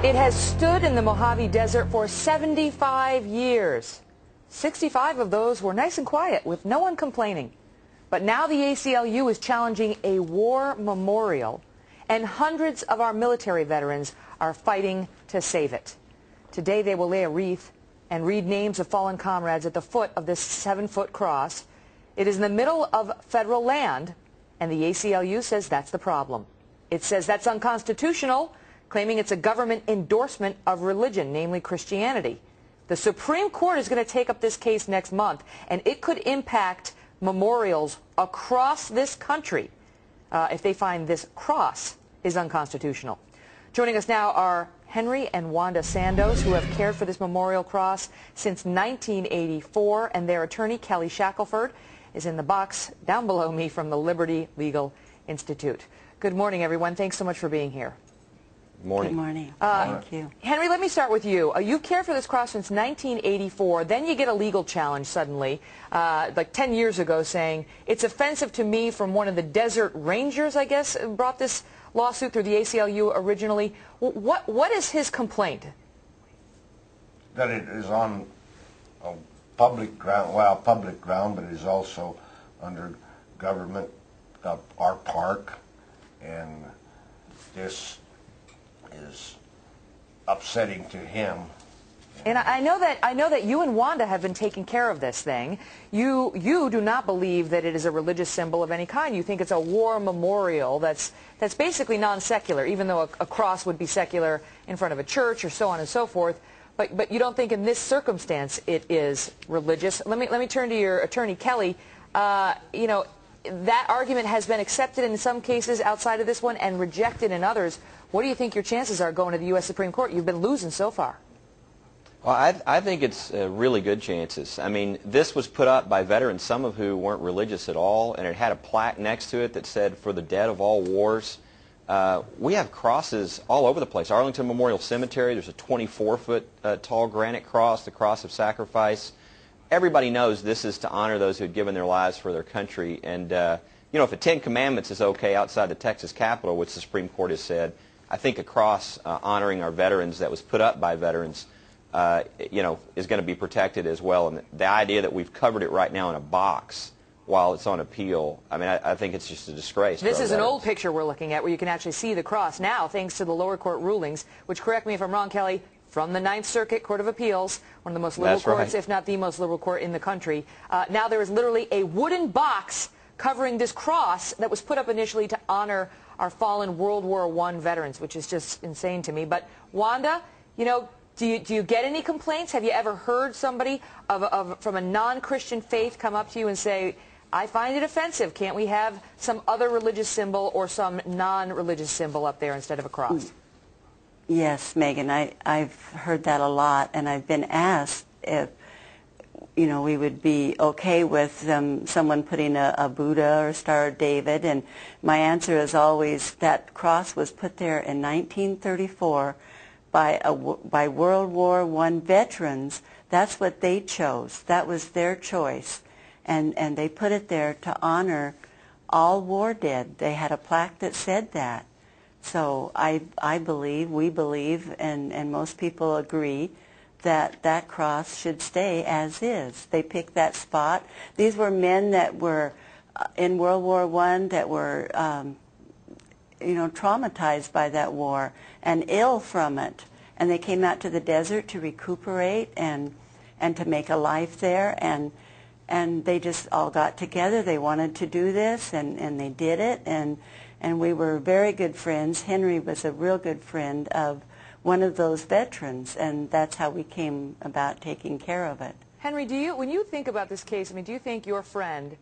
It has stood in the Mojave Desert for 75 years. 65 of those were nice and quiet, with no one complaining. But now the ACLU is challenging a war memorial, and hundreds of our military veterans are fighting to save it. Today they will lay a wreath and read names of fallen comrades at the foot of this 7-foot cross. It is in the middle of federal land, and the ACLU says that's the problem. It says that's unconstitutional, claiming it's a government endorsement of religion, namely Christianity. The Supreme Court is going to take up this case next month, and it could impact memorials across this country if they find this cross is unconstitutional. Joining us now are Henry and Wanda Sandos, who have cared for this memorial cross since 1984, and their attorney, Kelly Shackelford, is in the box down below me from the Liberty Legal Institute. Good morning, everyone. Thanks so much for being here. Morning. Good morning. Thank you. Henry, let me start with you. You've cared for this cross since 1984. Then you get a legal challenge suddenly, like 10 years ago, saying it's offensive to me from one of the Desert Rangers, I guess, brought this lawsuit through the ACLU originally. What is his complaint? That it is on a public ground, well, public ground, but it is also under government, our park, and this is upsetting to him. And I know that you and Wanda have been taking care of this thing. You do not believe that it is a religious symbol of any kind. You think it's a war memorial that's basically non-secular, even though a cross would be secular in front of a church or so on and so forth. But you don't think in this circumstance it is religious. Let me turn to your attorney, Kelly. You know, that argument has been accepted in some cases outside of this one and rejected in others. What do you think your chances are going to the U.S. Supreme Court? You've been losing so far. Well, I think it's really good chances. I mean, this was put up by veterans, some of who weren't religious at all, and it had a plaque next to it that said, "For the dead of all wars." We have crosses all over the place. Arlington Memorial Cemetery, there's a 24-foot tall granite cross, the Cross of Sacrifice. Everybody knows this is to honor those who had given their lives for their country. And, you know, if the Ten Commandments is okay outside the Texas Capitol, which the Supreme Court has said, I think a cross honoring our veterans that was put up by veterans, you know, is going to be protected as well. And the idea that we've covered it right now in a box while it's on appeal, I mean, I think it's just a disgrace. This is an old picture we're looking at where you can actually see the cross now, thanks to the lower court rulings, which, correct me if I'm wrong, Kelly, from the Ninth Circuit Court of Appeals, one of the most liberal courts, if not the most liberal court in the country. Now there is literally a wooden box covering this cross that was put up initially to honor our fallen World War I veterans, which is just insane to me. But Wanda, you know, do you get any complaints? Have you ever heard somebody from a non-Christian faith come up to you and say, I find it offensive, can't we have some other religious symbol or some non-religious symbol up there instead of a cross? Yes, Megan, I've heard that a lot, and I've been asked if, you know, we would be okay with someone putting a Buddha or Star of David, and my answer is always that cross was put there in 1934 by World War I veterans. That's what they chose. That was their choice, and they put it there to honor all war dead. They had a plaque that said that. So I believe, we believe, and most people agree that that cross should stay as is. They picked that spot. These were men that were in World War I that were, you know, traumatized by that war and ill from it. And they came out to the desert to recuperate and to make a life there. And they just all got together. They wanted to do this, and they did it. And we were very good friends. Henry was a real good friend of one of those veterans, and that's how we came about taking care of it. Henry, when you think about this case, I mean, do you think your friend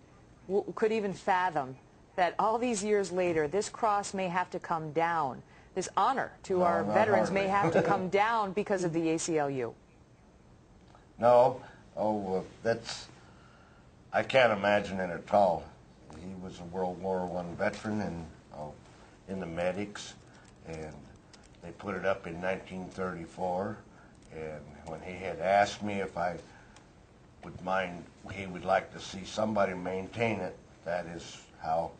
could even fathom that all these years later, this cross may have to come down, this honor to our veterans may have to come down because of the ACLU? No. I can't imagine it at all. He was a World War I veteran and in the medics, and they put it up in 1934, and when he had asked me if I would mind, he would like to see somebody maintain it, that is how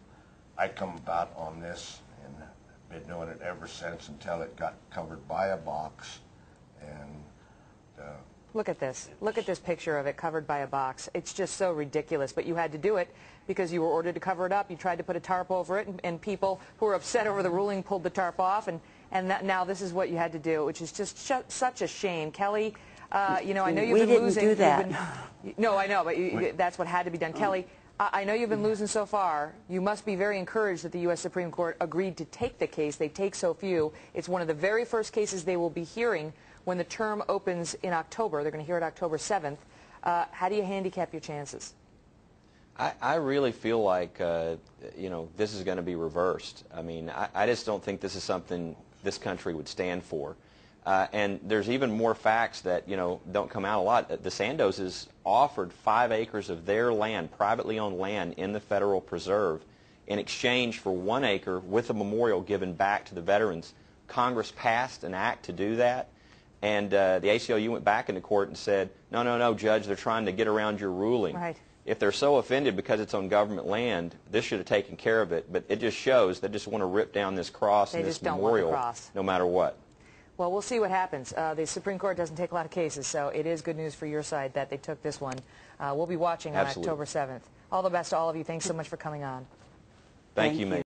I come about on this, and been doing it ever since until it got covered by a box. And look at this. Look at this picture of it covered by a box. It's just so ridiculous. But you had to do it because you were ordered to cover it up. You tried to put a tarp over it, and people who were upset over the ruling pulled the tarp off. And now this is what you had to do, which is just such a shame. Kelly, you know, I know you've been losing. We didn't do that. No, I know, but that's what had to be done. Kelly, I know you've been losing so far. You must be very encouraged that the U.S. Supreme Court agreed to take the case. They take so few. It's one of the very first cases they will be hearing when the term opens in October. They're going to hear it October 7th. How do you handicap your chances? I really feel like, you know, this is going to be reversed. I mean, I just don't think this is something this country would stand for. And there's even more facts that, you know, don't come out a lot. The Sandozes offered 5 acres of their land, privately owned land, in the federal preserve in exchange for 1 acre with a memorial given back to the veterans. Congress passed an act to do that, and the ACLU went back into court and said, no, no, no, Judge, they're trying to get around your ruling. Right. If they're so offended because it's on government land, this should have taken care of it. But it just shows they just want to rip down this cross and this memorial no matter what. Well, we'll see what happens. The Supreme Court doesn't take a lot of cases, so it is good news for your side that they took this one. We'll be watching on October 7th. All the best to all of you. Thanks so much for coming on. Thank you, Megan.